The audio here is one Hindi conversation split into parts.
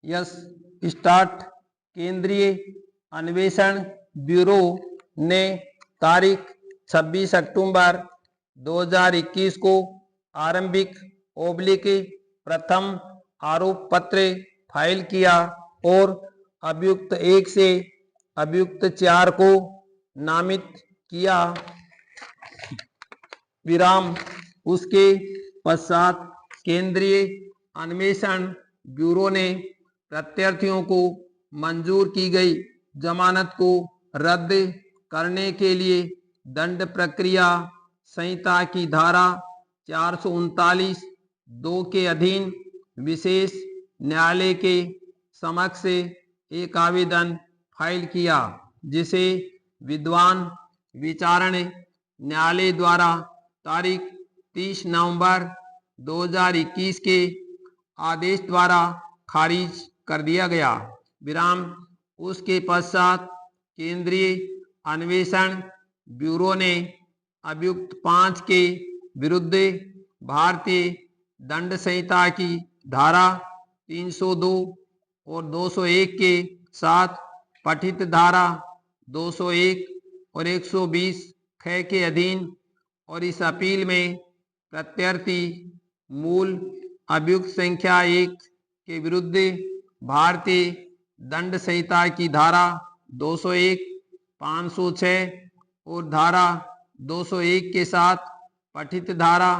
यस स्टार्ट केंद्रीय अन्वेषण ब्यूरो ने तारीख 26 अक्टूबर 2021 को आरंभिक ओब्लिक प्रथम आरोप पत्र फाइल किया और अभियुक्त 1 से अभियुक्त 4 को नामित किया। विराम। उसके पश्चात केंद्रीय अन्वेषण ब्यूरो ने प्रत्यार्थियों को मंजूर की गई जमानत को रद्द करने के लिए दंड प्रक्रिया संहिता की धारा 439(2) के अधीन विशेष न्यायालय के समक्ष एक आवेदन फाइल किया, जिसे विद्वान विचारण न्यायालय द्वारा तारीख 30 नवंबर 2021 के आदेश द्वारा खारिज कर दिया गया। विराम। उसके पश्चात केंद्रीय अन्वेषण ब्यूरो ने अभियुक्त 5 के विरुद्ध भारतीय दंड संहिता की धारा 302 और 201 के साथ पठित धारा 201 और 120 ख के अधीन और इस अपील में प्रत्यार्थी मूल अभियुक्त संख्या 1 के विरुद्ध भारतीय दंड संहिता की धारा 201, 506 और धारा 201 के साथ पठित धारा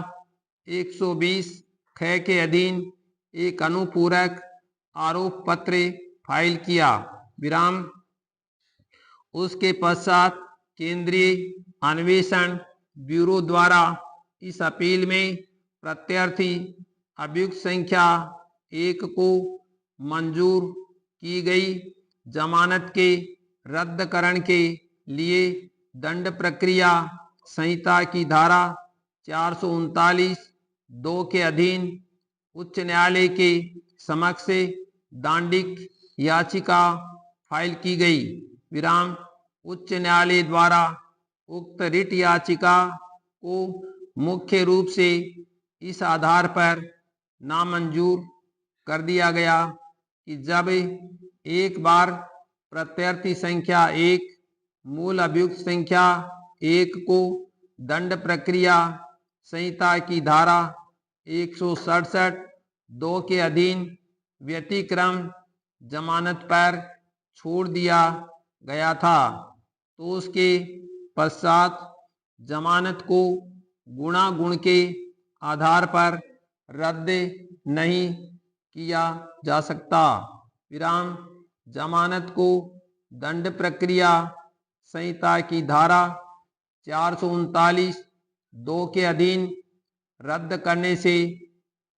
120 ख के अधीन एक अनुपूरक आरोप पत्र फाइल किया। विराम। उसके पश्चात केंद्रीय अन्वेषण ब्यूरो द्वारा इस अपील में प्रत्यार्थी अभियुक्त संख्या 1 को मंजूर की गई जमानत के रद्दकरण के लिए दंड प्रक्रिया संहिता की धारा 439(2) के अधीन उच्च न्यायालय के समक्ष दांडिक याचिका फाइल की गई। विराम। उच्च न्यायालय द्वारा उक्त रिट याचिका को मुख्य रूप से इस आधार पर नामंजूर कर दिया गया कि जब एक बार प्रत्यार्थी संख्या 1 मूल अभियुक्त संख्या 1 को दंड प्रक्रिया संहिता की धारा 167(2) के अधीन व्यतिक्रम जमानत पर छोड़ दिया गया था, तो उसके पश्चात जमानत को गुणा गुण के आधार पर रद्द नहीं किया जा सकता। विराम। जमानत को दंड प्रक्रिया संहिता की धारा 439(2) के अधीन रद्द करने से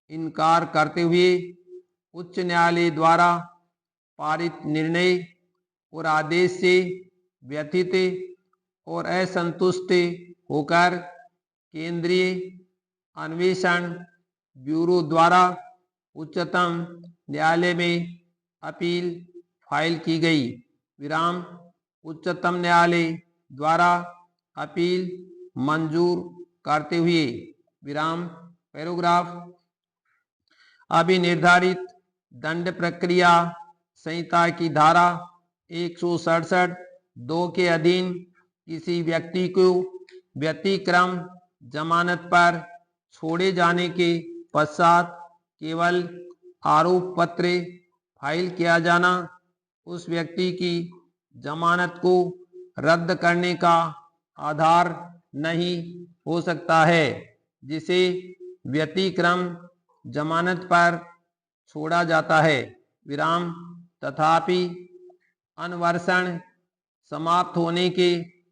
इनकार करते हुए उच्च न्यायालय द्वारा पारित निर्णय और आदेश से व्यथित और असंतुष्ट होकर केंद्रीय अन्वेषण ब्यूरो द्वारा उच्चतम न्यायालय में अपील फाइल की गई। विराम। उच्चतम न्यायालय द्वारा अपील मंजूर करते हुए विराम। पैराग्राफ। अभिनिर्धारित दंड प्रक्रिया संहिता की धारा 167(2) के अधीन किसी व्यक्ति को व्यतिक्रम जमानत पर छोड़े जाने के पश्चात केवल आरोप पत्र फाइल किया जाना उस व्यक्ति की जमानत को रद्द करने का आधार नहीं हो सकता है, जिसे व्यतिक्रम जमानत पर छोड़ा जाता है। विराम। तथापि अनवर्षण समाप्त होने के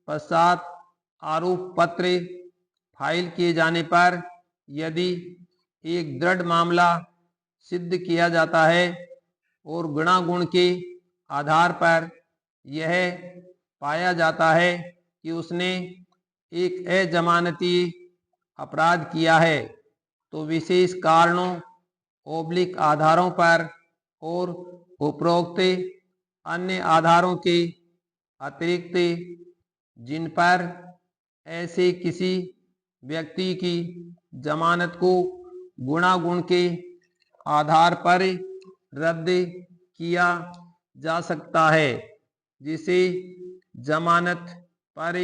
पश्चात आरोप पत्र फाइल किए जाने पर यदि एक दृढ़ मामला सिद्ध किया जाता है और गुणागुण के आधार पर यह पाया जाता है कि उसने एक अजमानती अपराध किया है, तो विशेष कारणों ओब्लिक आधारों पर और उपरोक्त अन्य आधारों के अतिरिक्त जिन पर ऐसे किसी व्यक्ति की जमानत को गुणागुण के आधार पर रद्द किया जा सकता है, जिसे जमानत पर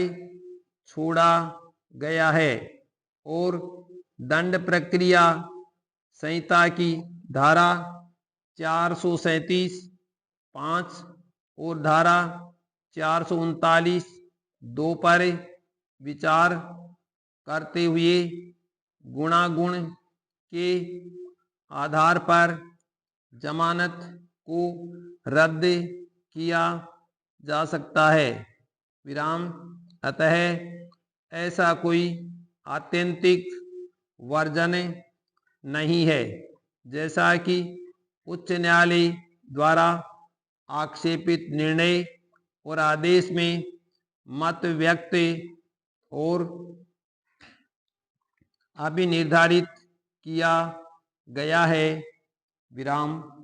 छोड़ा गया है और दंड प्रक्रिया संहिता की धारा 437 5 और धारा 439 2 पर विचार करते हुए गुणागुण के आधार पर जमानत को रद्द किया जा सकता है। विराम। अतः ऐसा कोई आत्यंतिक वर्जन नहीं है, जैसा कि उच्च न्यायालय द्वारा आक्षेपित निर्णय और आदेश में मत व्यक्त और अभी निर्धारित किया गया है। विराम।